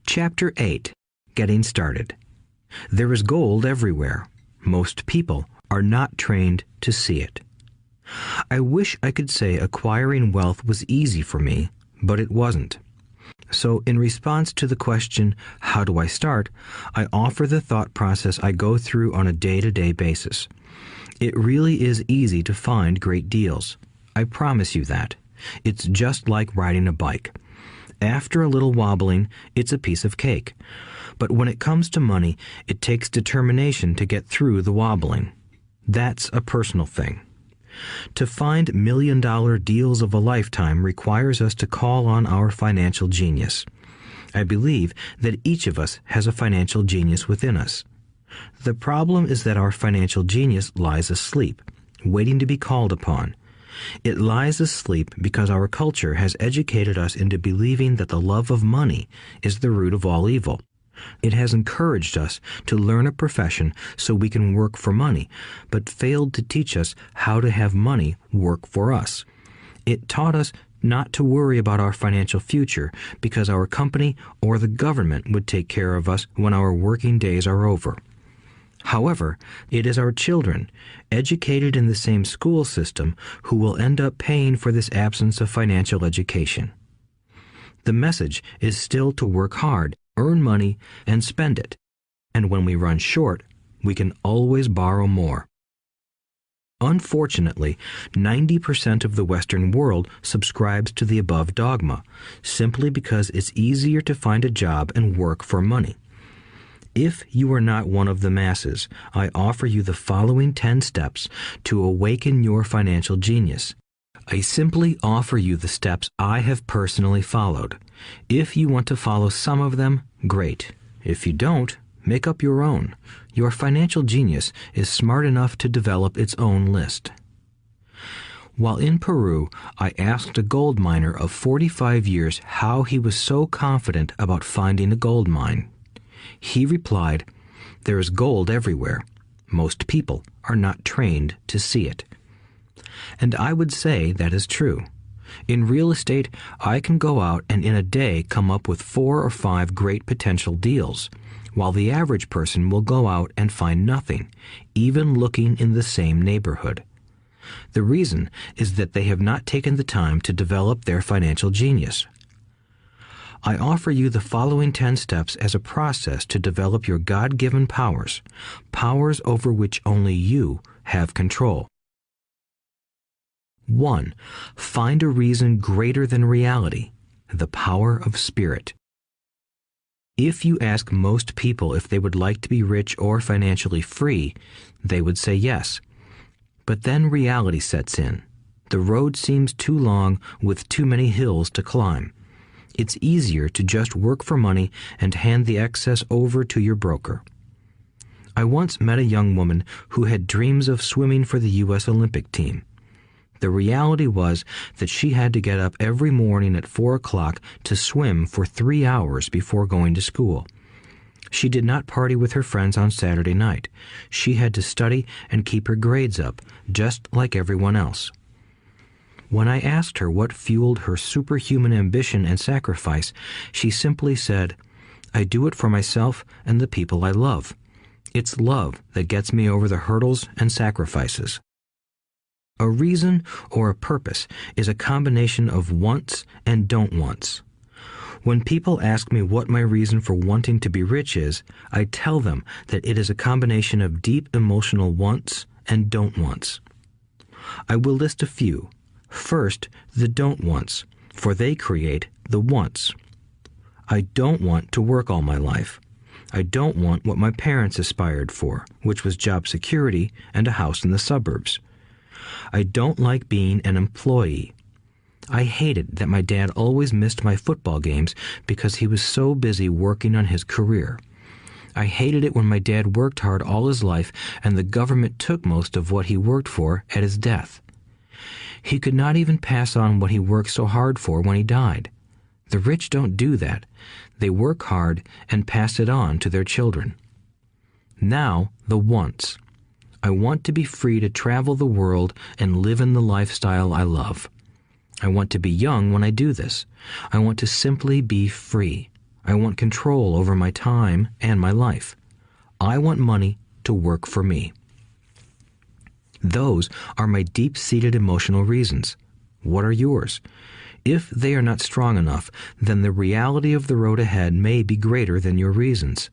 Chapter 8. Getting Started. There is gold everywhere. Most people are not trained to see it. I wish I could say acquiring wealth was easy for me, but it wasn't. So in response to the question, how do I start, I offer the thought process I go through on a day-to-day basis. It really is easy to find great deals. I promise you that. It's just like riding a bike. After a little wobbling, it's a piece of cake. But when it comes to money, it takes determination to get through the wobbling. That's a personal thing. To find million-dollar deals of a lifetime requires us to call on our financial genius. I believe that each of us has a financial genius within us. The problem is that our financial genius lies asleep, waiting to be called upon. It lies asleep because our culture has educated us into believing that the love of money is the root of all evil. It has encouraged us to learn a profession so we can work for money, but failed to teach us how to have money work for us. It taught us not to worry about our financial future because our company or the government would take care of us when our working days are over. However, it is our children, educated in the same school system, who will end up paying for this absence of financial education. The message is still to work hard, earn money, and spend it. And when we run short, we can always borrow more. Unfortunately, 90% of the Western world subscribes to the above dogma, simply because it's easier to find a job and work for money. If you are not one of the masses, I offer you the following 10 steps to awaken your financial genius. I simply offer you the steps I have personally followed. If you want to follow some of them, great. If you don't, make up your own. Your financial genius is smart enough to develop its own list. While in Peru, I asked a gold miner of 45 years how he was so confident about finding a gold mine. He replied, "There is gold everywhere. Most people are not trained to see it." And I would say that is true. In real estate, I can go out and in a day come up with 4 or 5 great potential deals, while the average person will go out and find nothing, even looking in the same neighborhood. The reason is that they have not taken the time to develop their financial genius. I offer you the following 10 steps as a process to develop your God-given powers, powers over which only you have control. 1. Find a reason greater than reality, the power of spirit. If you ask most people if they would like to be rich or financially free, they would say yes. But then reality sets in. The road seems too long with too many hills to climb. It's easier to just work for money and hand the excess over to your broker. I once met a young woman who had dreams of swimming for the U.S. Olympic team. The reality was that she had to get up every morning at 4 o'clock to swim for 3 hours before going to school. She did not party with her friends on Saturday night. She had to study and keep her grades up, just like everyone else. When I asked her what fueled her superhuman ambition and sacrifice, she simply said, "I do it for myself and the people I love. It's love that gets me over the hurdles and sacrifices." A reason or a purpose is a combination of wants and don't wants. When people ask me what my reason for wanting to be rich is, I tell them that it is a combination of deep emotional wants and don't wants. I will list a few. First, the don't wants, for they create the wants. I don't want to work all my life. I don't want what my parents aspired for, which was job security and a house in the suburbs. I don't like being an employee. I hated that my dad always missed my football games because he was so busy working on his career. I hated it when my dad worked hard all his life and the government took most of what he worked for at his death. He could not even pass on what he worked so hard for when he died. The rich don't do that. They work hard and pass it on to their children. Now, the wants. I want to be free to travel the world and live in the lifestyle I love. I want to be young when I do this. I want to simply be free. I want control over my time and my life. I want money to work for me. Those are my deep-seated emotional reasons. What are yours? If they are not strong enough, then the reality of the road ahead may be greater than your reasons.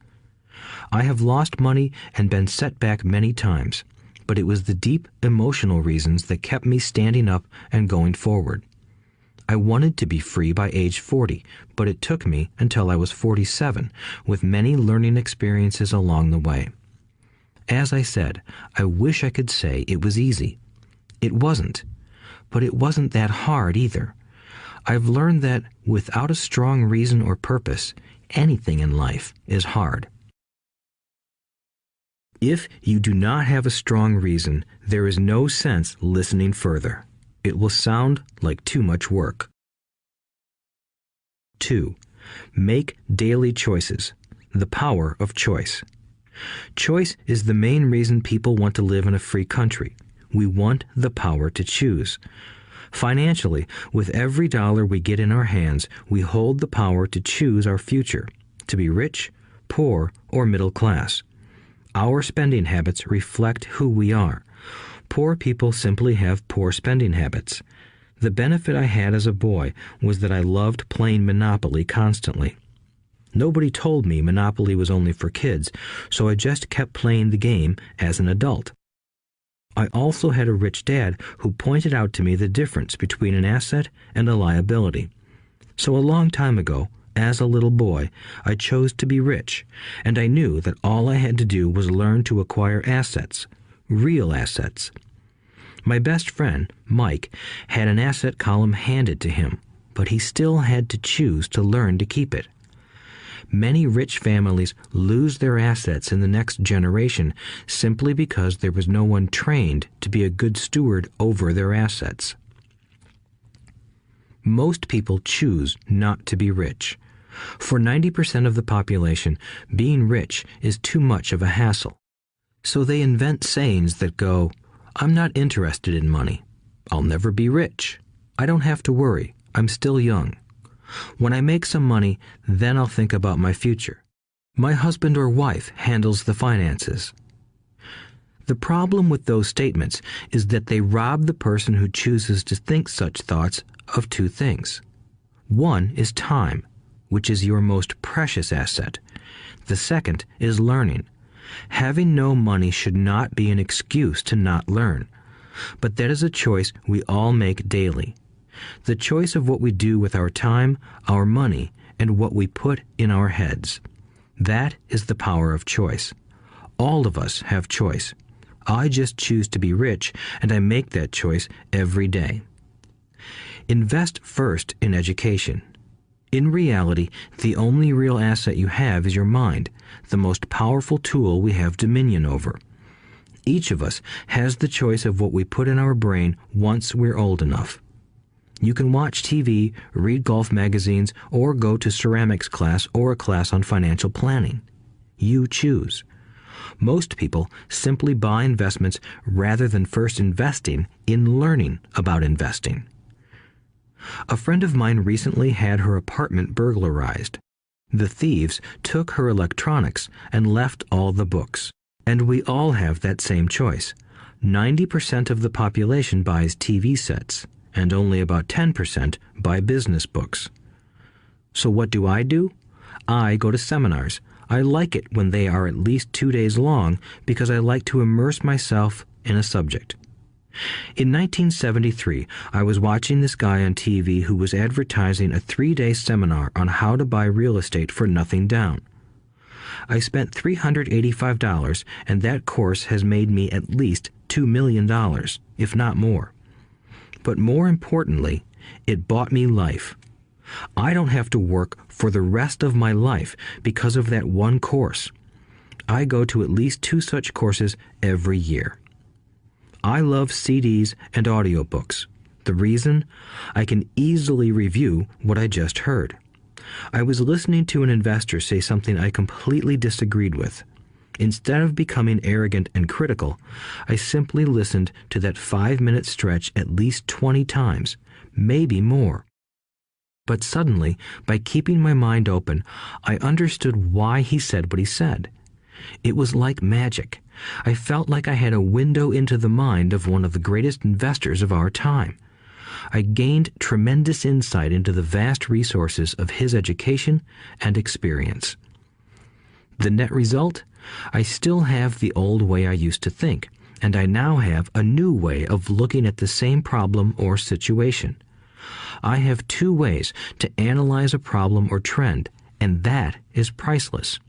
I have lost money and been set back many times, but it was the deep emotional reasons that kept me standing up and going forward. I wanted to be free by age 40, but it took me until I was 47, with many learning experiences along the way. As I said, I wish I could say it was easy. It wasn't, but it wasn't that hard either. I've learned that without a strong reason or purpose, anything in life is hard. If you do not have a strong reason, there is no sense listening further. It will sound like too much work. 2. Make daily choices. The power of choice. Choice is the main reason people want to live in a free country. We want the power to choose. Financially, with every dollar we get in our hands, we hold the power to choose our future, to be rich, poor, or middle class. Our spending habits reflect who we are. Poor people simply have poor spending habits. The benefit I had as a boy was that I loved playing Monopoly constantly. Nobody told me Monopoly was only for kids, so I just kept playing the game as an adult. I also had a rich dad who pointed out to me the difference between an asset and a liability. So a long time ago, as a little boy, I chose to be rich, and I knew that all I had to do was learn to acquire assets, real assets. My best friend, Mike, had an asset column handed to him, but he still had to choose to learn to keep it. Many rich families lose their assets in the next generation simply because there was no one trained to be a good steward over their assets. Most people choose not to be rich. For 90% of the population, being rich is too much of a hassle. So they invent sayings that go, "I'm not interested in money. I'll never be rich. I don't have to worry. I'm still young. When I make some money, then I'll think about my future. My husband or wife handles the finances." The problem with those statements is that they rob the person who chooses to think such thoughts of two things. One is time, which is your most precious asset. The second is learning. Having no money should not be an excuse to not learn, but that is a choice we all make daily. The choice of what we do with our time, our money, and what we put in our heads. That is the power of choice. All of us have choice. I just choose to be rich, and I make that choice every day. Invest first in education. In reality, the only real asset you have is your mind, the most powerful tool we have dominion over. Each of us has the choice of what we put in our brain once we're old enough. You can watch TV, read golf magazines, or go to ceramics class or a class on financial planning. You choose. Most people simply buy investments rather than first investing in learning about investing. A friend of mine recently had her apartment burglarized. The thieves took her electronics and left all the books. And we all have that same choice. 90% of the population buys TV sets, and only about 10% buy business books. So what do? I go to seminars. I like it when they are at least 2 days long because I like to immerse myself in a subject. In 1973, I was watching this guy on TV who was advertising a 3-day seminar on how to buy real estate for nothing down. I spent $385, and that course has made me at least $2 million, if not more. But more importantly, it bought me life. I don't have to work for the rest of my life because of that one course. I go to at least 2 such courses every year. I love CDs and audiobooks. The reason? I can easily review what I just heard. I was listening to an investor say something I completely disagreed with. Instead of becoming arrogant and critical, I simply listened to that 5-minute stretch at least 20 times, maybe more. But suddenly, by keeping my mind open, I understood why he said what he said. It was like magic. I felt like I had a window into the mind of one of the greatest investors of our time. I gained tremendous insight into the vast resources of his education and experience. The net result? I still have the old way I used to think, and I now have a new way of looking at the same problem or situation. I have two ways to analyze a problem or trend, and that is priceless.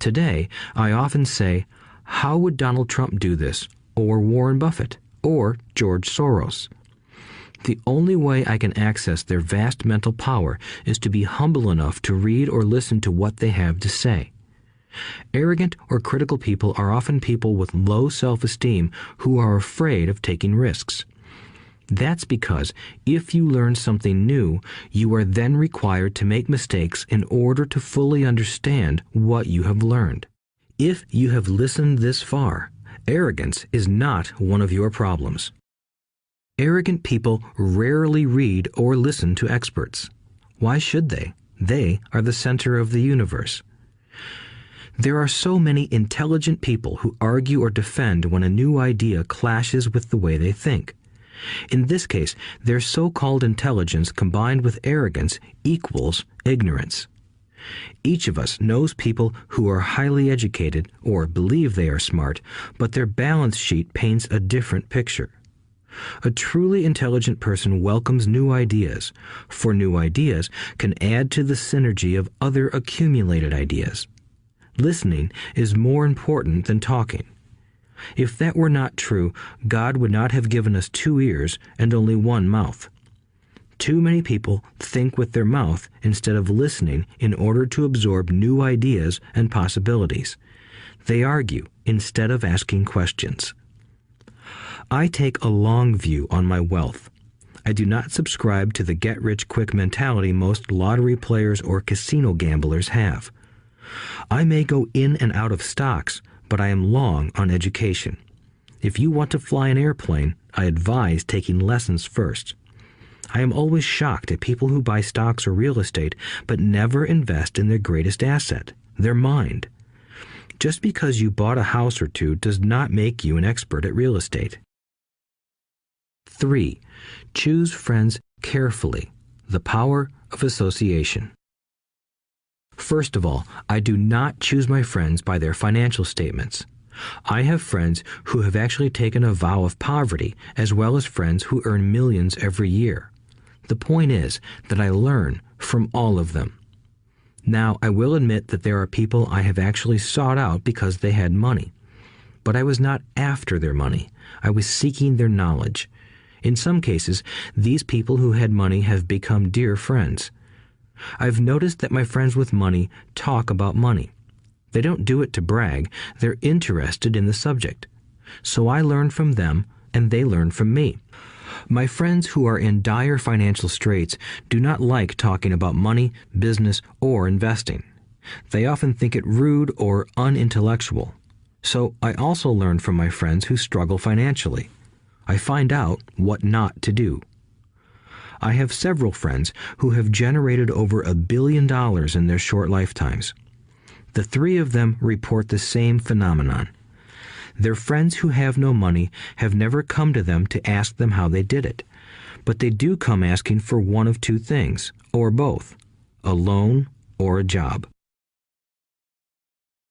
Today, I often say, how would Donald Trump do this, or Warren Buffett, or George Soros? The only way I can access their vast mental power is to be humble enough to read or listen to what they have to say. Arrogant or critical people are often people with low self-esteem who are afraid of taking risks. That's because if you learn something new, you are then required to make mistakes in order to fully understand what you have learned. If you have listened this far, arrogance is not one of your problems. Arrogant people rarely read or listen to experts. Why should they? They are the center of the universe. There are so many intelligent people who argue or defend when a new idea clashes with the way they think. In this case, their so-called intelligence combined with arrogance equals ignorance. Each of us knows people who are highly educated or believe they are smart, but their balance sheet paints a different picture. A truly intelligent person welcomes new ideas, for new ideas can add to the synergy of other accumulated ideas. Listening is more important than talking. If that were not true, God would not have given us 2 ears and only 1 mouth. Too many people think with their mouth instead of listening in order to absorb new ideas and possibilities. They argue instead of asking questions. I take a long view on my wealth. I do not subscribe to the get-rich-quick mentality most lottery players or casino gamblers have. I may go in and out of stocks, but I am long on education. If you want to fly an airplane, I advise taking lessons first. I am always shocked at people who buy stocks or real estate but never invest in their greatest asset, their mind. Just because you bought a house or two does not make you an expert at real estate. 3. Choose friends carefully. The power of association. First of all, I do not choose my friends by their financial statements. I have friends who have actually taken a vow of poverty, as well as friends who earn millions every year. The point is that I learn from all of them. Now, I will admit that there are people I have actually sought out because they had money. But I was not after their money. I was seeking their knowledge. In some cases, these people who had money have become dear friends. I've noticed that my friends with money talk about money. They don't do it to brag, they're interested in the subject. So I learn from them, and they learn from me. My friends who are in dire financial straits do not like talking about money, business, or investing. They often think it rude or unintellectual. So I also learn from my friends who struggle financially. I find out what not to do. I have several friends who have generated over $1 billion in their short lifetimes. The 3 of them report the same phenomenon. Their friends who have no money have never come to them to ask them how they did it, but they do come asking for one of 2 things, or both, a loan or a job.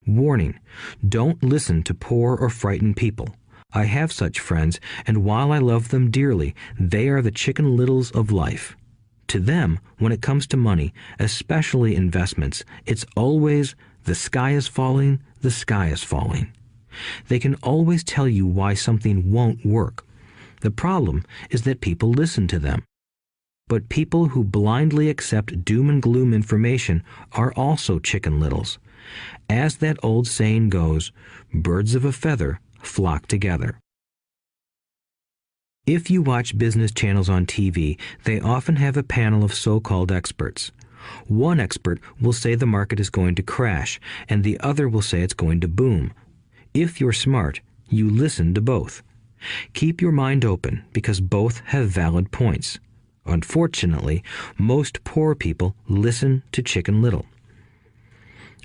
Warning: don't listen to poor or frightened people. I have such friends, and while I love them dearly, they are the Chicken Littles of life. To them, when it comes to money, especially investments, it's always, the sky is falling, the sky is falling. They can always tell you why something won't work. The problem is that people listen to them. But people who blindly accept doom and gloom information are also Chicken Littles. As that old saying goes, birds of a feather flock together. If you watch business channels on TV, they often have a panel of so-called experts. One expert will say the market is going to crash, and the other will say it's going to boom. If you're smart, you listen to both. Keep your mind open because both have valid points. Unfortunately, most poor people listen to Chicken Little.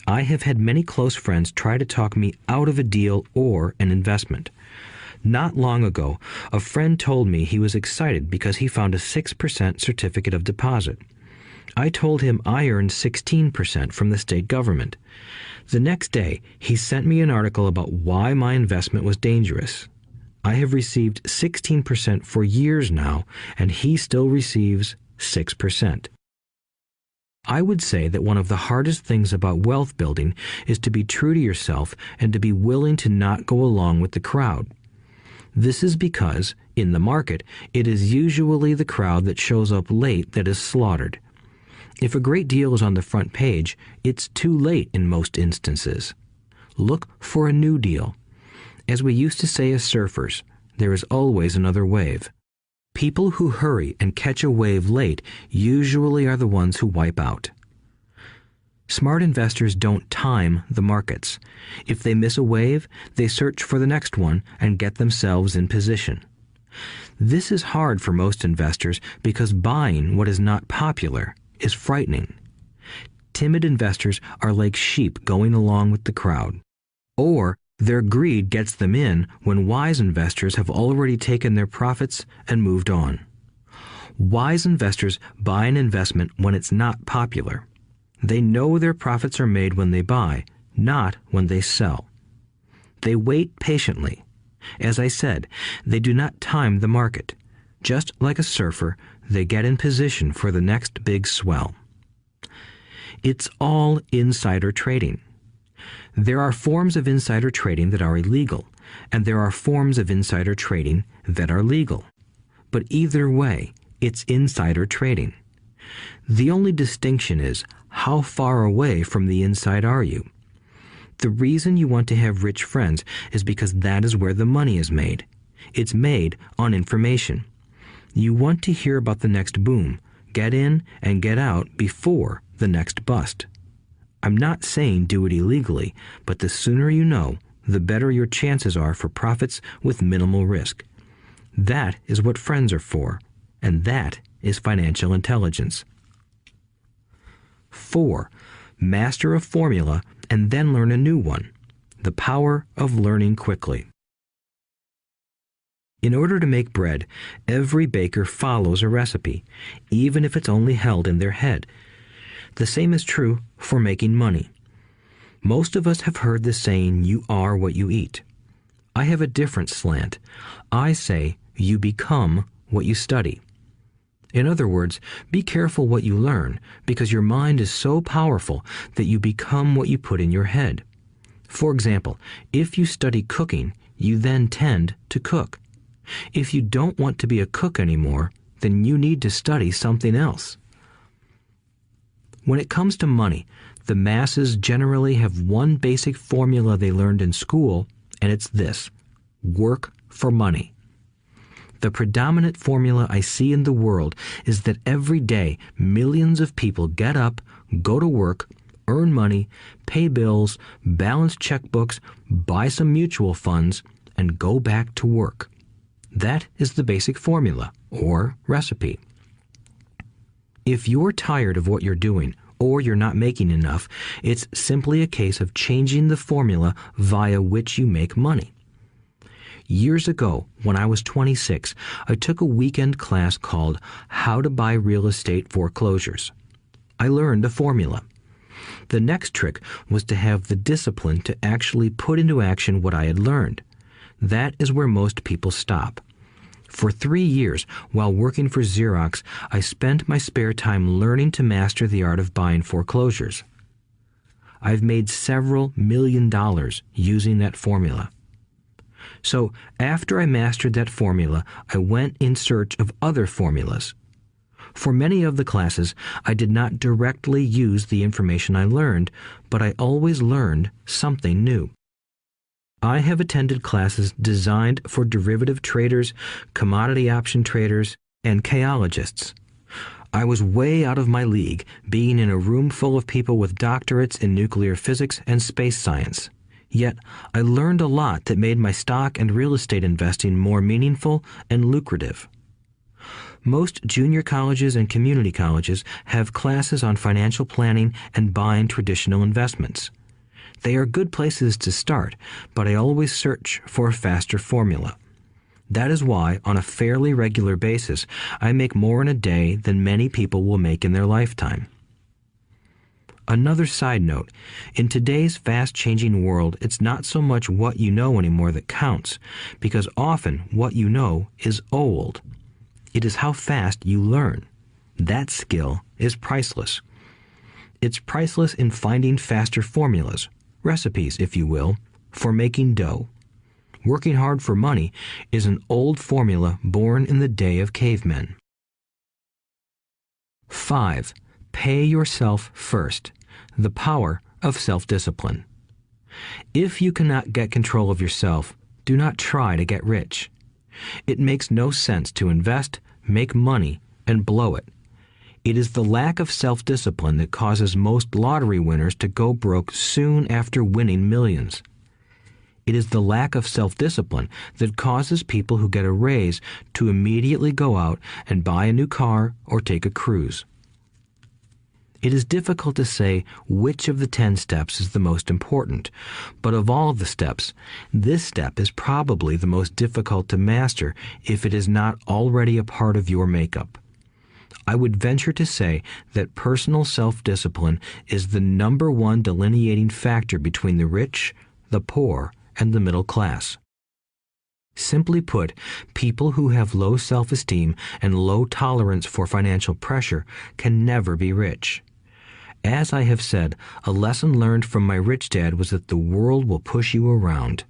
I have had many close friends try to talk me out of a deal or an investment. Not long ago, a friend told me he was excited because he found a 6% certificate of deposit. I told him I earned 16% from the state government. The next day, he sent me an article about why my investment was dangerous. I have received 16% for years now, and he still receives 6%. I would say that one of the hardest things about wealth building is to be true to yourself and to be willing to not go along with the crowd. This is because, in the market, it is usually the crowd that shows up late that is slaughtered. If a great deal is on the front page, it's too late in most instances. Look for a new deal. As we used to say as surfers, there is always another wave. People who hurry and catch a wave late usually are the ones who wipe out. Smart investors don't time the markets. If they miss a wave, they search for the next one and get themselves in position. This is hard for most investors because buying what is not popular is frightening. Timid investors are like sheep going along with the crowd. Or their greed gets them in when wise investors have already taken their profits and moved on. Wise investors buy an investment when it's not popular. They know their profits are made when they buy, not when they sell. They wait patiently. As I said, they do not time the market. Just like a surfer, they get in position for the next big swell. It's all insider trading. There are forms of insider trading that are illegal, and there are forms of insider trading that are legal. But either way, it's insider trading. The only distinction is how far away from the inside are you? The reason you want to have rich friends is because that is where the money is made. It's made on information. You want to hear about the next boom, get in and get out before the next bust. I'm not saying do it illegally, but the sooner you know, the better your chances are for profits with minimal risk. That is what friends are for, and that is financial intelligence. 4. Master a formula and then learn a new one. The power of learning quickly. In order to make bread, every baker follows a recipe, even if it's only held in their head. The same is true for making money. Most of us have heard the saying, "You are what you eat." I have a different slant. I say, "You become what you study." In other words, be careful what you learn, because your mind is so powerful that you become what you put in your head. For example, if you study cooking, you then tend to cook. If you don't want to be a cook anymore, then you need to study something else. When it comes to money, the masses generally have one basic formula they learned in school, and it's this: work for money. The predominant formula I see in the world is that every day millions of people get up, go to work, earn money, pay bills, balance checkbooks, buy some mutual funds, and go back to work. That is the basic formula, or recipe. If you're tired of what you're doing, or you're not making enough, it's simply a case of changing the formula via which you make money. Years ago, when I was 26, I took a weekend class called How to Buy Real Estate Foreclosures. I learned a formula. The next trick was to have the discipline to actually put into action what I had learned. That is where most people stop. For 3 years, while working for Xerox, I spent my spare time learning to master the art of buying foreclosures. I've made several $million using that formula. So after I mastered that formula, I went in search of other formulas. For many of the classes, I did not directly use the information I learned, but I always learned something new. I have attended classes designed for derivative traders, commodity option traders, and chaologists. I was way out of my league, being in a room full of people with doctorates in nuclear physics and space science. Yet, I learned a lot that made my stock and real estate investing more meaningful and lucrative. Most junior colleges and community colleges have classes on financial planning and buying traditional investments. They are good places to start, but I always search for a faster formula. That is why, on a fairly regular basis, I make more in a day than many people will make in their lifetime. Another side note, in today's fast-changing world, it's not so much what you know anymore that counts, because often what you know is old. It is how fast you learn. That skill is priceless. It's priceless in finding faster formulas, recipes, if you will, for making dough. Working hard for money is an old formula born in the day of cavemen. 5. Pay yourself first. The power of self-discipline. If you cannot get control of yourself, do not try to get rich. It makes no sense to invest, make money, and blow it. It is the lack of self-discipline that causes most lottery winners to go broke soon after winning millions. It is the lack of self-discipline that causes people who get a raise to immediately go out and buy a new car or take a cruise. It is difficult to say which of the 10 steps is the most important, but of all of the steps, this step is probably the most difficult to master if it is not already a part of your makeup. I would venture to say that personal self-discipline is the number one delineating factor between the rich, the poor, and the middle class. Simply put, people who have low self-esteem and low tolerance for financial pressure can never be rich. As I have said, a lesson learned from my rich dad was that the world will push you around.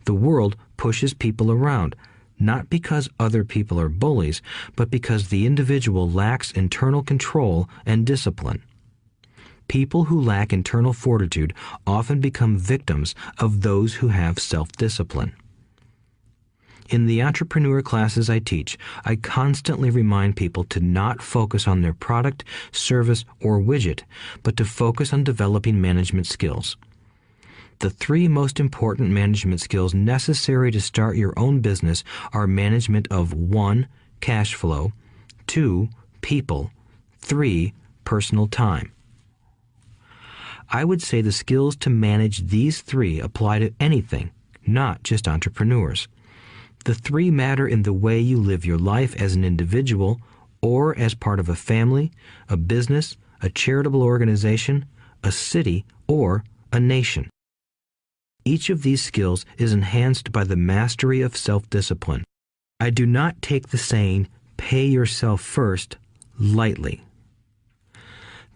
The world pushes people around, not because other people are bullies, but because the individual lacks internal control and discipline. People who lack internal fortitude often become victims of those who have self-discipline. In the entrepreneur classes I teach, I constantly remind people to not focus on their product, service, or widget, but to focus on developing management skills. The 3 most important management skills necessary to start your own business are management of 1. Cash flow, 2. People, 3. Personal time. I would say the skills to manage these 3 apply to anything, not just entrepreneurs. The 3 matter in the way you live your life as an individual or as part of a family, a business, a charitable organization, a city, or a nation. Each of these skills is enhanced by the mastery of self-discipline. I do not take the saying, "pay yourself first," lightly.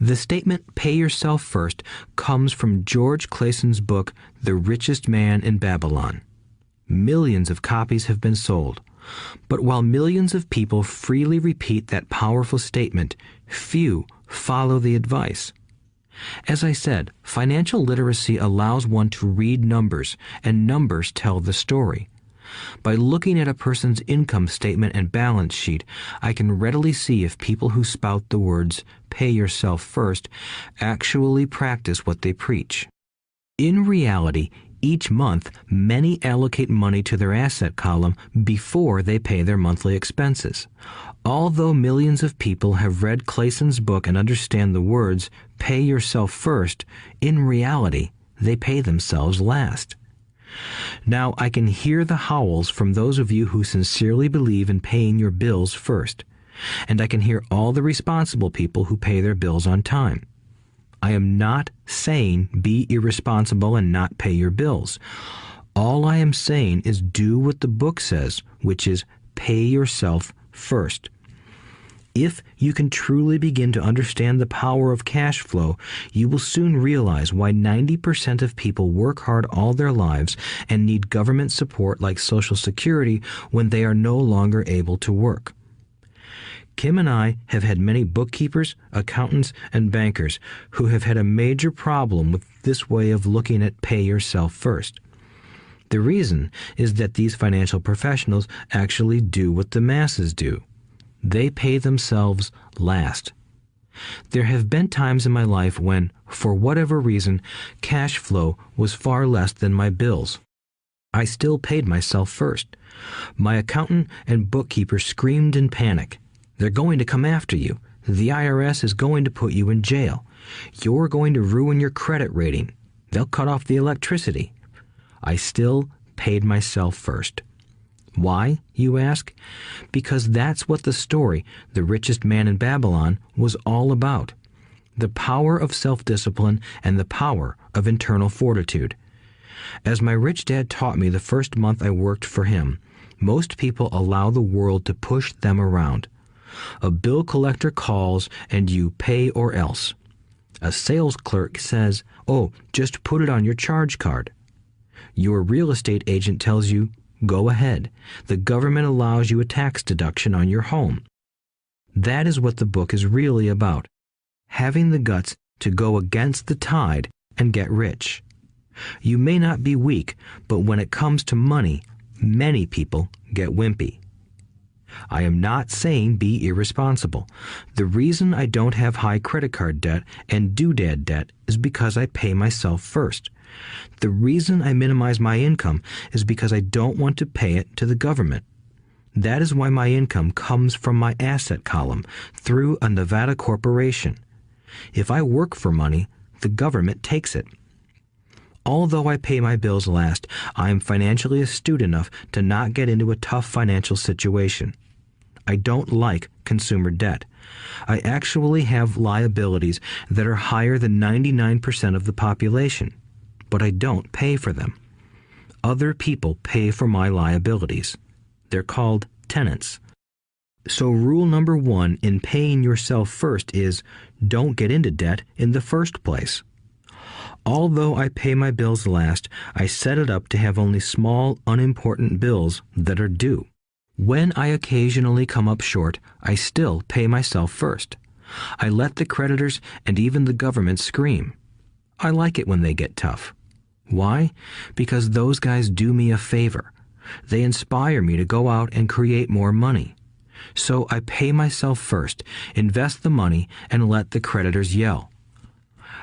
The statement, "pay yourself first," comes from George Clayson's book, The Richest Man in Babylon. Millions of copies have been sold. But while millions of people freely repeat that powerful statement, few follow the advice. As I said, financial literacy allows one to read numbers, and numbers tell the story. By looking at a person's income statement and balance sheet, I can readily see if people who spout the words, "pay yourself first," actually practice what they preach. In reality, each month, many allocate money to their asset column before they pay their monthly expenses. Although millions of people have read Clayson's book and understand the words, "pay yourself first," in reality, they pay themselves last. Now, I can hear the howls from those of you who sincerely believe in paying your bills first, and I can hear all the responsible people who pay their bills on time. I am not saying be irresponsible and not pay your bills. All I am saying is do what the book says, which is pay yourself first. If you can truly begin to understand the power of cash flow, you will soon realize why 90% of people work hard all their lives and need government support like Social Security when they are no longer able to work. Kim and I have had many bookkeepers, accountants, and bankers who have had a major problem with this way of looking at pay yourself first. The reason is that these financial professionals actually do what the masses do. They pay themselves last. There have been times in my life when, for whatever reason, cash flow was far less than my bills. I still paid myself first. My accountant and bookkeeper screamed in panic. They're going to come after you. The IRS is going to put you in jail. You're going to ruin your credit rating. They'll cut off the electricity. I still paid myself first. Why, you ask? Because that's what the story, The Richest Man in Babylon, was all about. The power of self-discipline and the power of internal fortitude. As my rich dad taught me the first month I worked for him, most people allow the world to push them around. A bill collector calls and you pay or else. A sales clerk says, "Oh, just put it on your charge card." Your real estate agent tells you, "Go ahead. The government allows you a tax deduction on your home." That is what the book is really about. Having the guts to go against the tide and get rich. You may not be weak, but when it comes to money, many people get wimpy. I am not saying be irresponsible. The reason I don't have high credit card debt and doodad debt is because I pay myself first. The reason I minimize my income is because I don't want to pay it to the government. That is why my income comes from my asset column through a Nevada corporation. If I work for money, the government takes it. Although I pay my bills last, I am financially astute enough to not get into a tough financial situation. I don't like consumer debt. I actually have liabilities that are higher than 99% of the population, but I don't pay for them. Other people pay for my liabilities. They're called tenants. So rule number 1 in paying yourself first is don't get into debt in the first place. Although I pay my bills last, I set it up to have only small, unimportant bills that are due. When I occasionally come up short, I still pay myself first. I let the creditors and even the government scream. I like it when they get tough. Why? Because those guys do me a favor. They inspire me to go out and create more money. So I pay myself first, invest the money, and let the creditors yell.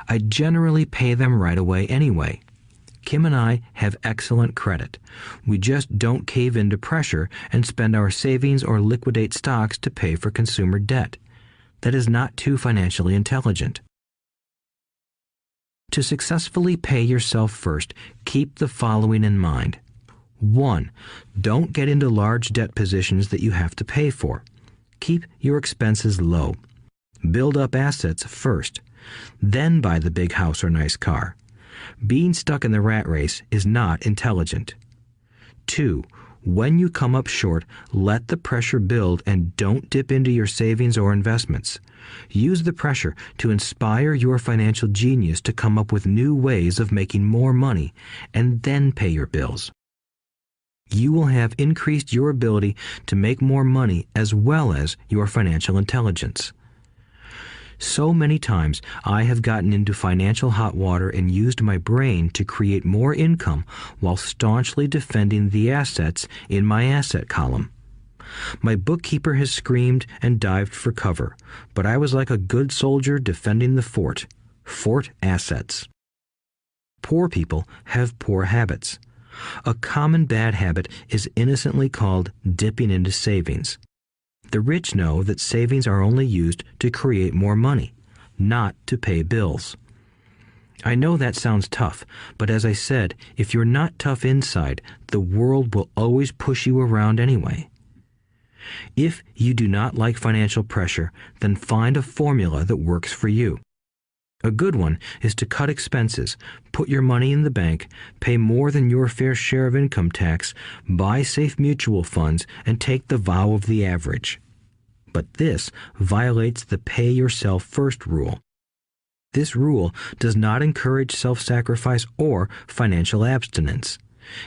I generally pay them right away anyway. Kim and I have excellent credit. We just don't cave into pressure and spend our savings or liquidate stocks to pay for consumer debt. That is not too financially intelligent. To successfully pay yourself first, keep the following in mind. 1. Don't get into large debt positions that you have to pay for. Keep your expenses low. Build up assets first. Then buy the big house or nice car. Being stuck in the rat race is not intelligent. 2. When you come up short, let the pressure build and don't dip into your savings or investments. Use the pressure to inspire your financial genius to come up with new ways of making more money and then pay your bills. You will have increased your ability to make more money as well as your financial intelligence. So many times I have gotten into financial hot water and used my brain to create more income while staunchly defending the assets in my asset column. My bookkeeper has screamed and dived for cover, but I was like a good soldier defending the fort. Fort assets. Poor people have poor habits. A common bad habit is innocently called dipping into savings. The rich know that savings are only used to create more money, not to pay bills. I know that sounds tough, but as I said, if you're not tough inside, the world will always push you around anyway. If you do not like financial pressure, then find a formula that works for you. A good one is to cut expenses, put your money in the bank, pay more than your fair share of income tax, buy safe mutual funds, and take the vow of the average. But this violates the pay yourself first rule. This rule does not encourage self-sacrifice or financial abstinence.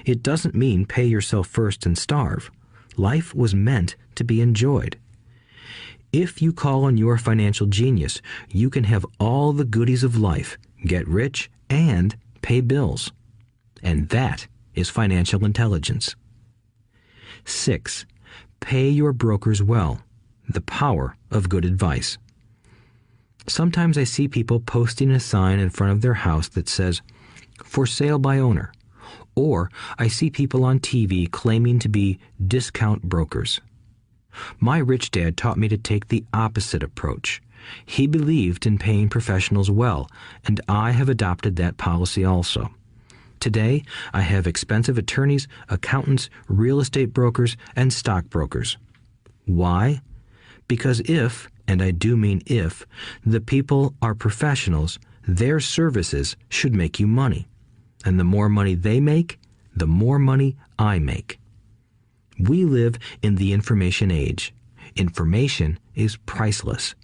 It doesn't mean pay yourself first and starve. Life was meant to be enjoyed. If you call on your financial genius, you can have all the goodies of life, get rich, and pay bills. And that is financial intelligence. 6. Pay your brokers well. The power of good advice. Sometimes I see people posting a sign in front of their house that says, "For sale by owner." Or I see people on TV claiming to be discount brokers. My rich dad taught me to take the opposite approach. He believed in paying professionals well, and I have adopted that policy also. Today, I have expensive attorneys, accountants, real estate brokers, and stockbrokers. Why? Because if, and I do mean if, the people are professionals, their services should make you money. And the more money they make, the more money I make. We live in the information age. Information is priceless.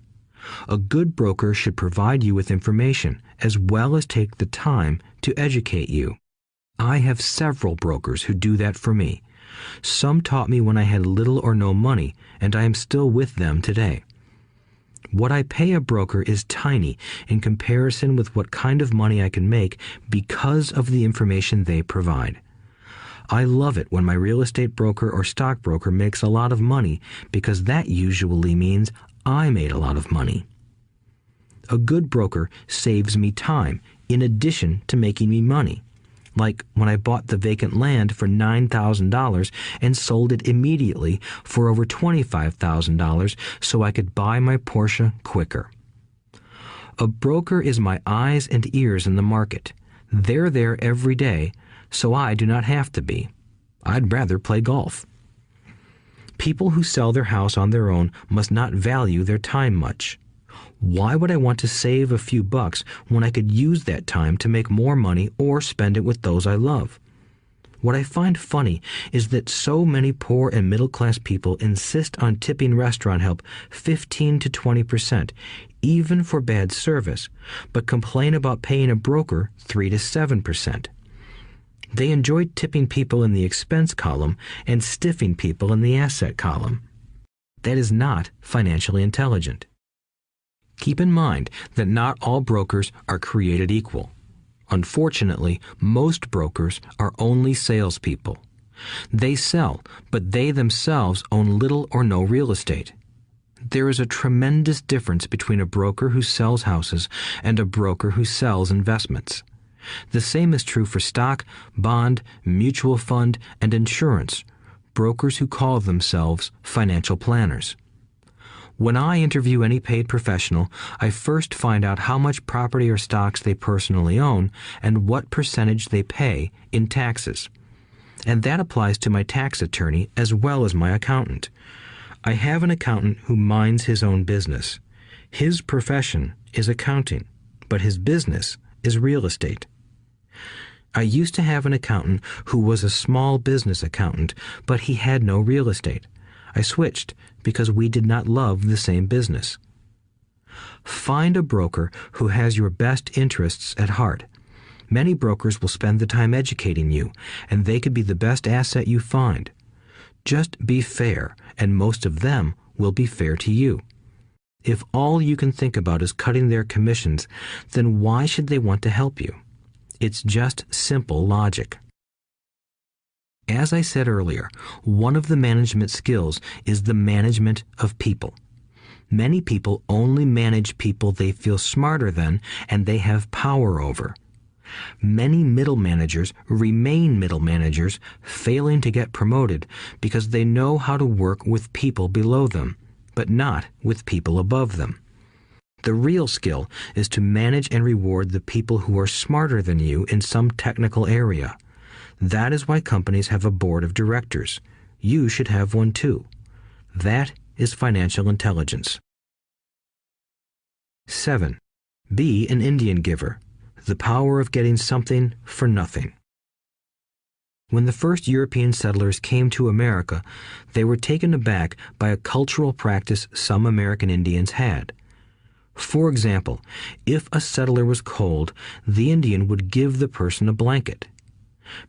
A good broker should provide you with information as well as take the time to educate you. I have several brokers who do that for me. Some taught me when I had little or no money, and I am still with them today. What I pay a broker is tiny in comparison with what kind of money I can make because of the information they provide. I love it when my real estate broker or stockbroker makes a lot of money because that usually means I made a lot of money. A good broker saves me time in addition to making me money. Like when I bought the vacant land for $9,000 and sold it immediately for over $25,000 so I could buy my Porsche quicker. A broker is my eyes and ears in the market. They're there every day, so I do not have to be. I'd rather play golf. People who sell their house on their own must not value their time much. Why would I want to save a few bucks when I could use that time to make more money or spend it with those I love? What I find funny is that so many poor and middle-class people insist on tipping restaurant help 15 to 20%, even for bad service, but complain about paying a broker 3 to 7%. They enjoy tipping people in the expense column and stiffing people in the asset column. That is not financially intelligent. Keep in mind that not all brokers are created equal. Unfortunately, most brokers are only salespeople. They sell, but they themselves own little or no real estate. There is a tremendous difference between a broker who sells houses and a broker who sells investments. The same is true for stock, bond, mutual fund, and insurance, brokers who call themselves financial planners. When I interview any paid professional, I first find out how much property or stocks they personally own and what percentage they pay in taxes. And that applies to my tax attorney as well as my accountant. I have an accountant who minds his own business. His profession is accounting, but his business is real estate. I used to have an accountant who was a small business accountant, but he had no real estate. I switched because we did not love the same business. Find a broker who has your best interests at heart. Many brokers will spend the time educating you, and they could be the best asset you find. Just be fair, and most of them will be fair to you. If all you can think about is cutting their commissions, then why should they want to help you? It's just simple logic. As I said earlier, one of the management skills is the management of people. Many people only manage people they feel smarter than and they have power over. Many middle managers remain middle managers, failing to get promoted because they know how to work with people below them, but not with people above them. The real skill is to manage and reward the people who are smarter than you in some technical area. That is why companies have a board of directors. You should have one too. That is financial intelligence. 7. Be an Indian giver. The power of getting something for nothing. When the first European settlers came to America, they were taken aback by a cultural practice some American Indians had. For example, if a settler was cold, the Indian would give the person a blanket.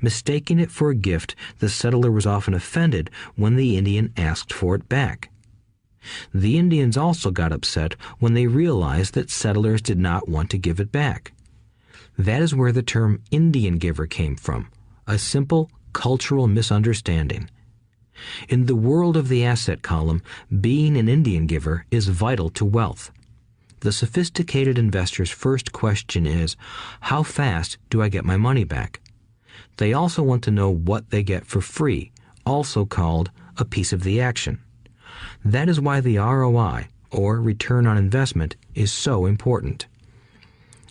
Mistaking it for a gift, the settler was often offended when the Indian asked for it back. The Indians also got upset when they realized that settlers did not want to give it back. That is where the term Indian giver came from, a simple cultural misunderstanding. In the world of the asset column, being an Indian giver is vital to wealth. The sophisticated investor's first question is, how fast do I get my money back? They also want to know what they get for free, also called a piece of the action. That is why the ROI, or return on investment, is so important.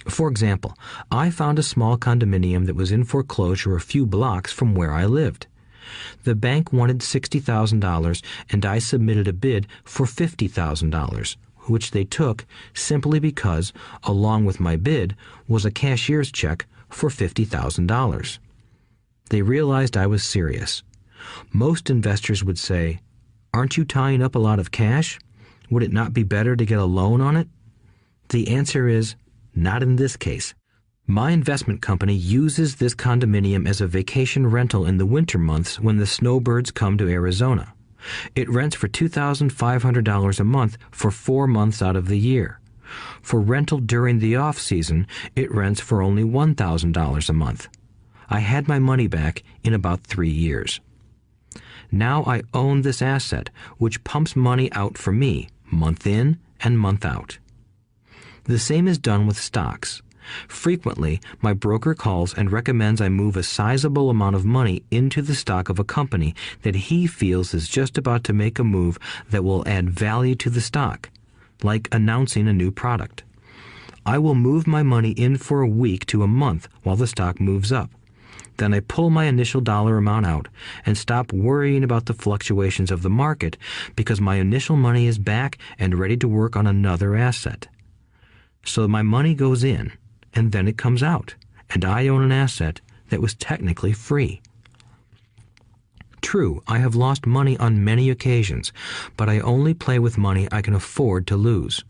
For example, I found a small condominium that was in foreclosure a few blocks from where I lived. The bank wanted $60,000 and I submitted a bid for $50,000, which they took simply because, along with my bid, was a cashier's check for $50,000. They realized I was serious. Most investors would say, "Aren't you tying up a lot of cash? Would it not be better to get a loan on it?" The answer is, not in this case. My investment company uses this condominium as a vacation rental in the winter months when the snowbirds come to Arizona. It rents for $2,500 a month for 4 months out of the year. For rental during the off-season, it rents for only $1,000 a month. I had my money back in about 3 years. Now I own this asset, which pumps money out for me, month in and month out. The same is done with stocks. Frequently, my broker calls and recommends I move a sizable amount of money into the stock of a company that he feels is just about to make a move that will add value to the stock, like announcing a new product. I will move my money in for a week to a month while the stock moves up. Then I pull my initial dollar amount out and stop worrying about the fluctuations of the market because my initial money is back and ready to work on another asset. So my money goes in, and then it comes out, and I own an asset that was technically free. True, I have lost money on many occasions, but I only play with money I can afford to lose.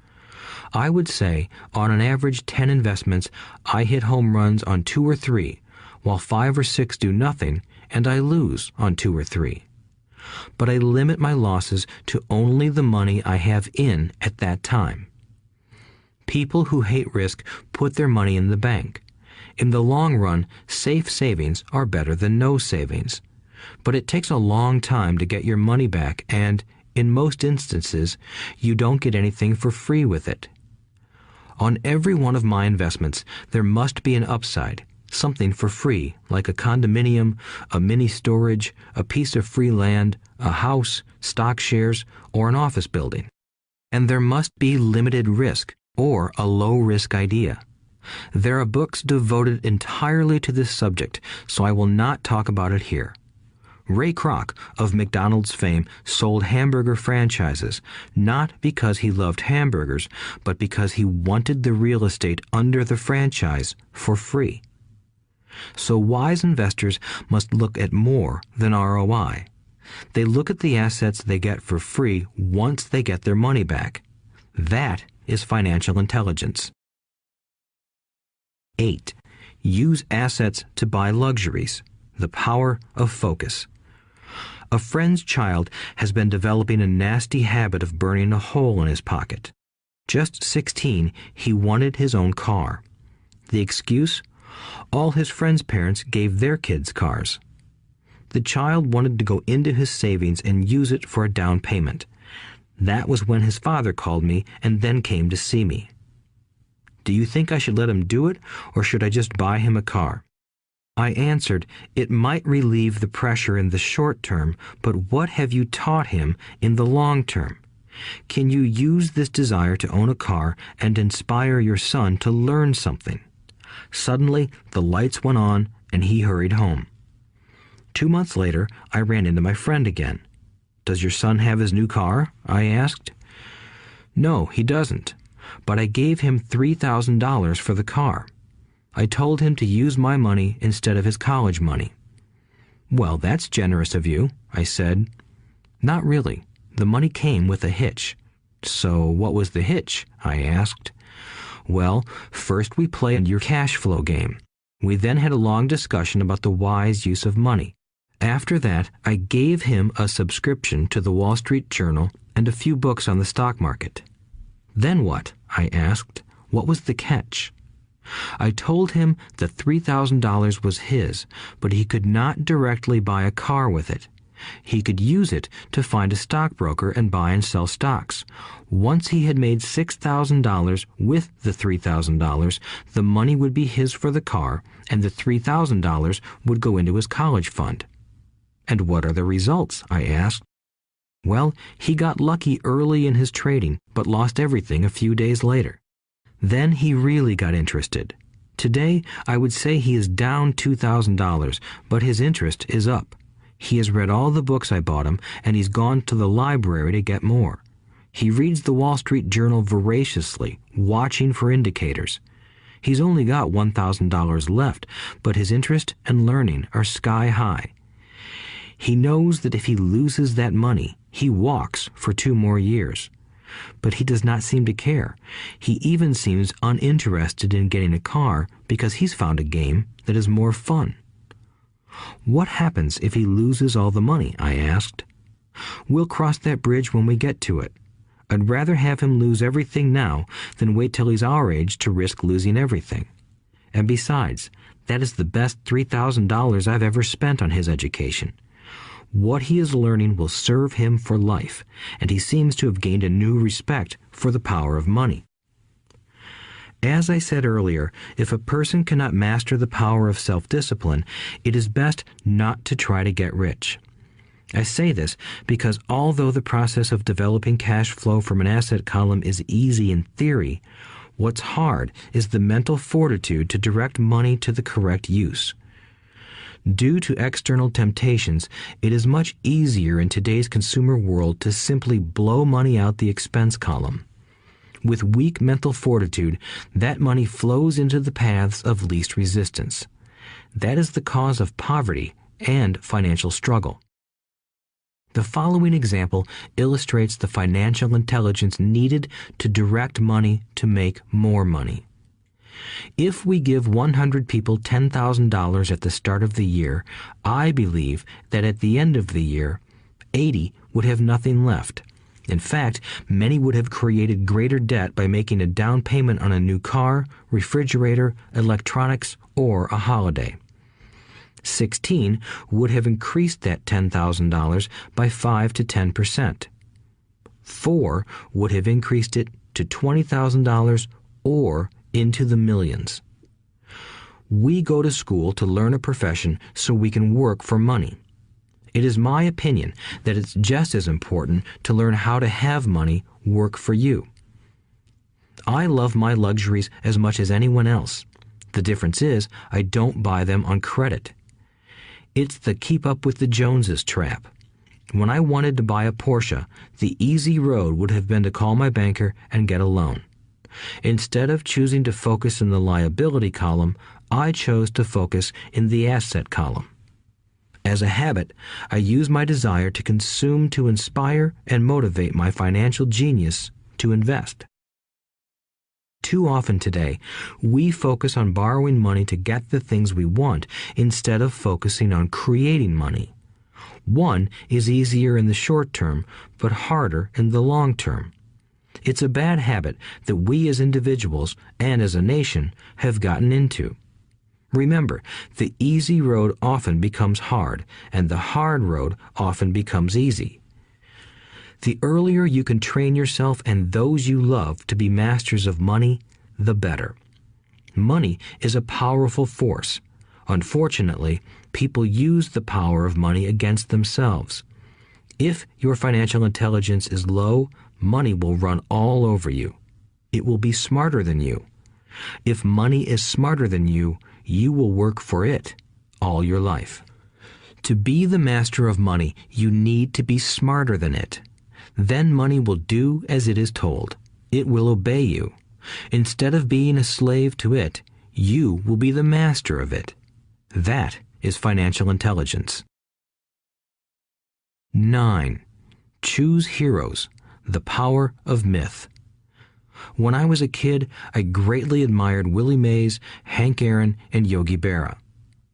I would say, on an average 10 investments, I hit home runs on 2 or 3, while 5 or 6 do nothing, and I lose on 2 or 3. But I limit my losses to only the money I have in at that time. People who hate risk put their money in the bank. In the long run, safe savings are better than no savings. But it takes a long time to get your money back, and, in most instances, you don't get anything for free with it. On every one of my investments, there must be an upside, something for free, like a condominium, a mini storage, a piece of free land, a house, stock shares, or an office building. And there must be limited risk, or a low-risk idea. There are books devoted entirely to this subject, so I will not talk about it here. Ray Kroc, of McDonald's fame, sold hamburger franchises, not because he loved hamburgers, but because he wanted the real estate under the franchise for free. So wise investors must look at more than ROI. They look at the assets they get for free once they get their money back. That is financial intelligence. 8. Use assets to buy luxuries. The power of focus. A friend's child has been developing a nasty habit of burning a hole in his pocket. Just 16, he wanted his own car. The excuse? All his friends' parents gave their kids cars. The child wanted to go into his savings and use it for a down payment. That was when his father called me and then came to see me. "Do you think I should let him do it, or should I just buy him a car?" I answered, "It might relieve the pressure in the short term, but what have you taught him in the long term? Can you use this desire to own a car and inspire your son to learn something?" Suddenly, the lights went on and he hurried home. 2 months later, I ran into my friend again. "Does your son have his new car?" I asked. "No, he doesn't, but I gave him $3,000 for the car. I told him to use my money instead of his college money." "Well, that's generous of you," I said. "Not really. The money came with a hitch." "So what was the hitch?" I asked. "Well, first we played your cash flow game. We then had a long discussion about the wise use of money. After that, I gave him a subscription to the Wall Street Journal and a few books on the stock market." "Then what?" I asked. "What was the catch?" I told him the $3,000 was his, but he could not directly buy a car with it. He could use it to find a stockbroker and buy and sell stocks. Once he had made $6,000 with the $3,000, the money would be his for the car, and the $3,000 would go into his college fund. "And what are the results?" I asked. Well, he got lucky early in his trading, but lost everything a few days later. Then he really got interested. Today, I would say he is down $2,000, but his interest is up. He has read all the books I bought him, and he's gone to the library to get more. He reads the Wall Street Journal voraciously, watching for indicators. He's only got $1,000 left, but his interest and learning are sky high. He knows that if he loses that money, he walks for 2 more years. But he does not seem to care. He even seems uninterested in getting a car because he's found a game that is more fun. What happens if he loses all the money? I asked. We'll cross that bridge when we get to it. I'd rather have him lose everything now than wait till he's our age to risk losing everything. And besides, that is the best $3,000 I've ever spent on his education. What he is learning will serve him for life, and he seems to have gained a new respect for the power of money. As I said earlier, if a person cannot master the power of self-discipline, it is best not to try to get rich. I say this because although the process of developing cash flow from an asset column is easy in theory, what's hard is the mental fortitude to direct money to the correct use. Due to external temptations, it is much easier in today's consumer world to simply blow money out the expense column. With weak mental fortitude, that money flows into the paths of least resistance. That is the cause of poverty and financial struggle. The following example illustrates the financial intelligence needed to direct money to make more money. If we give 100 people $10,000 at the start of the year, I believe that at the end of the year, 80 would have nothing left. In fact, many would have created greater debt by making a down payment on a new car, refrigerator, electronics, or a holiday. 16 would have increased that $10,000 by 5 to 10%. 4 would have increased it to $20,000 or into the millions. We go to school to learn a profession so we can work for money. It is my opinion that it's just as important to learn how to have money work for you. I love my luxuries as much as anyone else. The difference is I don't buy them on credit. It's the keep up with the Joneses trap. When I wanted to buy a Porsche, the easy road would have been to call my banker and get a loan. Instead of choosing to focus in the liability column, I chose to focus in the asset column. As a habit, I use my desire to consume to inspire and motivate my financial genius to invest. Too often today, we focus on borrowing money to get the things we want instead of focusing on creating money. One is easier in the short term, but harder in the long term. It's a bad habit that we as individuals and as a nation have gotten into. Remember, the easy road often becomes hard, and the hard road often becomes easy. The earlier you can train yourself and those you love to be masters of money, the better. Money is a powerful force. Unfortunately, people use the power of money against themselves. If your financial intelligence is low, money will run all over you. It will be smarter than you. If money is smarter than you will work for it all your life. To be the master of money, you need to be smarter than it. Then money will do as it is told. It will obey you. Instead of being a slave to it, you will be the master of it. That is financial intelligence. 9. Choose heroes. The power of myth. When I was a kid, I greatly admired Willie Mays, Hank Aaron, and Yogi Berra.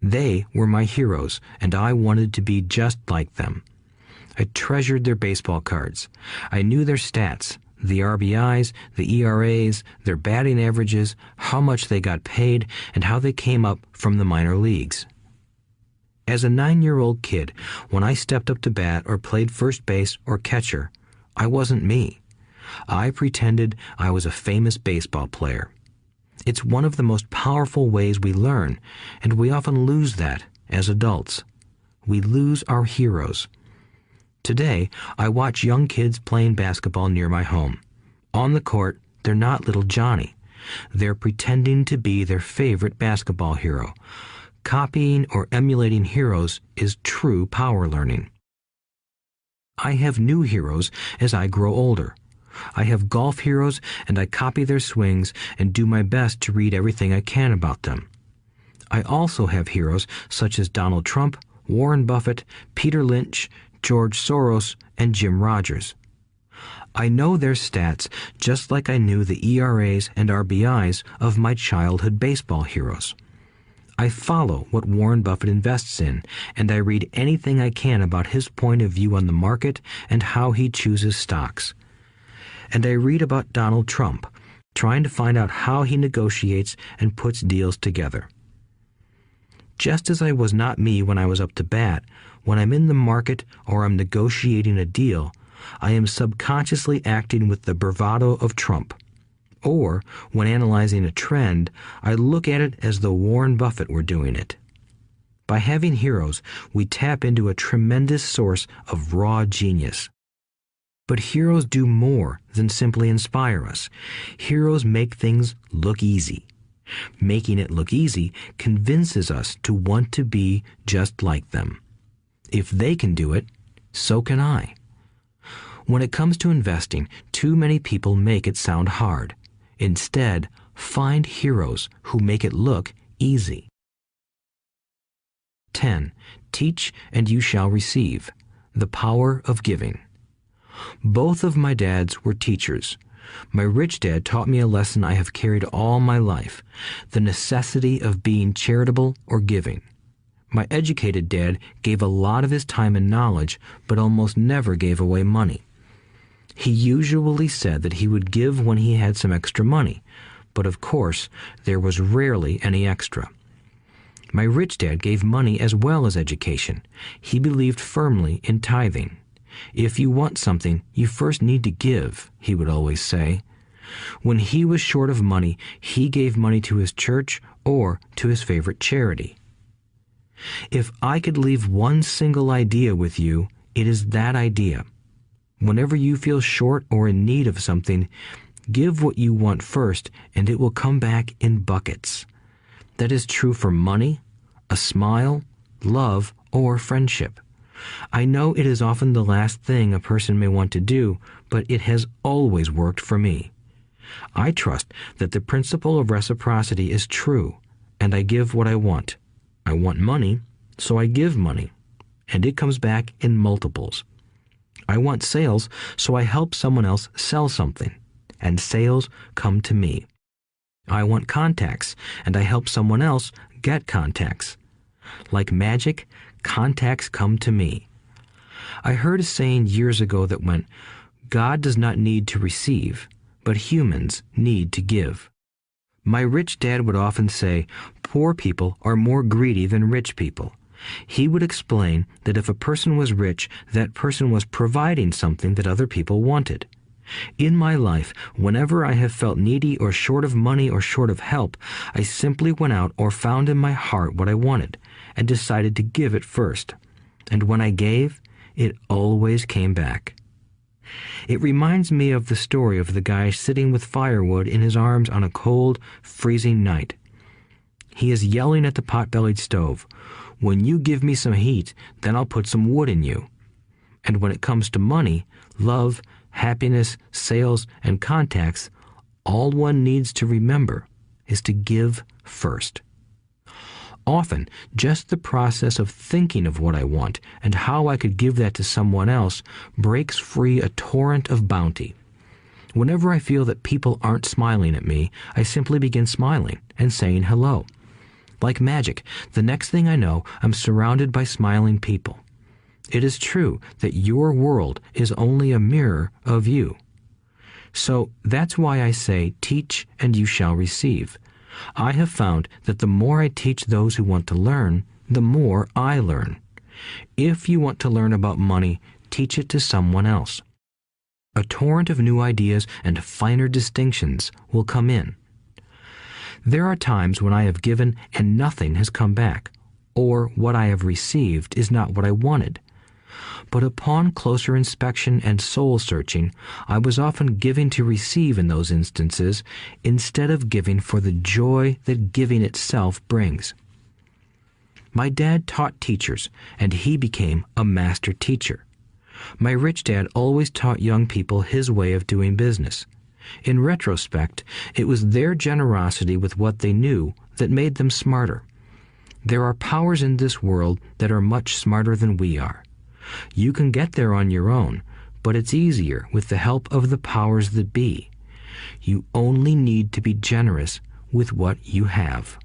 They were my heroes, and I wanted to be just like them. I treasured their baseball cards. I knew their stats, the RBIs, the ERAs, their batting averages, how much they got paid, and how they came up from the minor leagues. As a 9-year-old kid, when I stepped up to bat or played first base or catcher, I wasn't me. I pretended I was a famous baseball player. It's one of the most powerful ways we learn, and we often lose that as adults. We lose our heroes. Today, I watch young kids playing basketball near my home. On the court, they're not little Johnny. They're pretending to be their favorite basketball hero. Copying or emulating heroes is true power learning. I have new heroes as I grow older. I have golf heroes, and I copy their swings and do my best to read everything I can about them. I also have heroes such as Donald Trump, Warren Buffett, Peter Lynch, George Soros, and Jim Rogers. I know their stats just like I knew the ERAs and RBIs of my childhood baseball heroes. I follow what Warren Buffett invests in, and I read anything I can about his point of view on the market and how he chooses stocks. And I read about Donald Trump, trying to find out how he negotiates and puts deals together. Just as I was not me when I was up to bat, when I'm in the market or I'm negotiating a deal, I am subconsciously acting with the bravado of Trump. Or, when analyzing a trend, I look at it as though Warren Buffett were doing it. By having heroes, we tap into a tremendous source of raw genius. But heroes do more than simply inspire us. Heroes make things look easy. Making it look easy convinces us to want to be just like them. If they can do it, so can I. When it comes to investing, too many people make it sound hard. Instead, find heroes who make it look easy. 10. Teach and you shall receive. The power of giving. Both of my dads were teachers. My rich dad taught me a lesson I have carried all my life, the necessity of being charitable or giving. My educated dad gave a lot of his time and knowledge, but almost never gave away money. He usually said that he would give when he had some extra money, but of course, there was rarely any extra. My rich dad gave money as well as education. He believed firmly in tithing. If you want something, you first need to give, he would always say. When he was short of money, he gave money to his church or to his favorite charity. If I could leave one single idea with you, it is that idea. Whenever you feel short or in need of something, give what you want first, and it will come back in buckets. That is true for money, a smile, love, or friendship. I know it is often the last thing a person may want to do, but it has always worked for me. I trust that the principle of reciprocity is true, and I give what I want. I want money, so I give money, and it comes back in multiples. I want sales, so I help someone else sell something, and sales come to me. I want contacts, and I help someone else get contacts. Like magic, contacts come to me. I heard a saying years ago that went, God does not need to receive, but humans need to give. My rich dad would often say, poor people are more greedy than rich people. He would explain that if a person was rich, that person was providing something that other people wanted. In my life, whenever I have felt needy or short of money or short of help, I simply went out or found in my heart what I wanted and decided to give it first. And when I gave, it always came back. It reminds me of the story of the guy sitting with firewood in his arms on a cold, freezing night. He is yelling at the pot-bellied stove, "When you give me some heat, then I'll put some wood in you." And when it comes to money, love, happiness, sales, and contacts, all one needs to remember is to give first. Often, just the process of thinking of what I want and how I could give that to someone else breaks free a torrent of bounty. Whenever I feel that people aren't smiling at me, I simply begin smiling and saying hello. Like magic, the next thing I know, I'm surrounded by smiling people. It is true that your world is only a mirror of you. So that's why I say, teach and you shall receive. I have found that the more I teach those who want to learn, the more I learn. If you want to learn about money, teach it to someone else. A torrent of new ideas and finer distinctions will come in. There are times when I have given and nothing has come back, or what I have received is not what I wanted. But upon closer inspection and soul-searching, I was often giving to receive in those instances, instead of giving for the joy that giving itself brings. My dad taught teachers, and he became a master teacher. My rich dad always taught young people his way of doing business. In retrospect, it was their generosity with what they knew that made them smarter. There are powers in this world that are much smarter than we are. You can get there on your own, but it's easier with the help of the powers that be. You only need to be generous with what you have.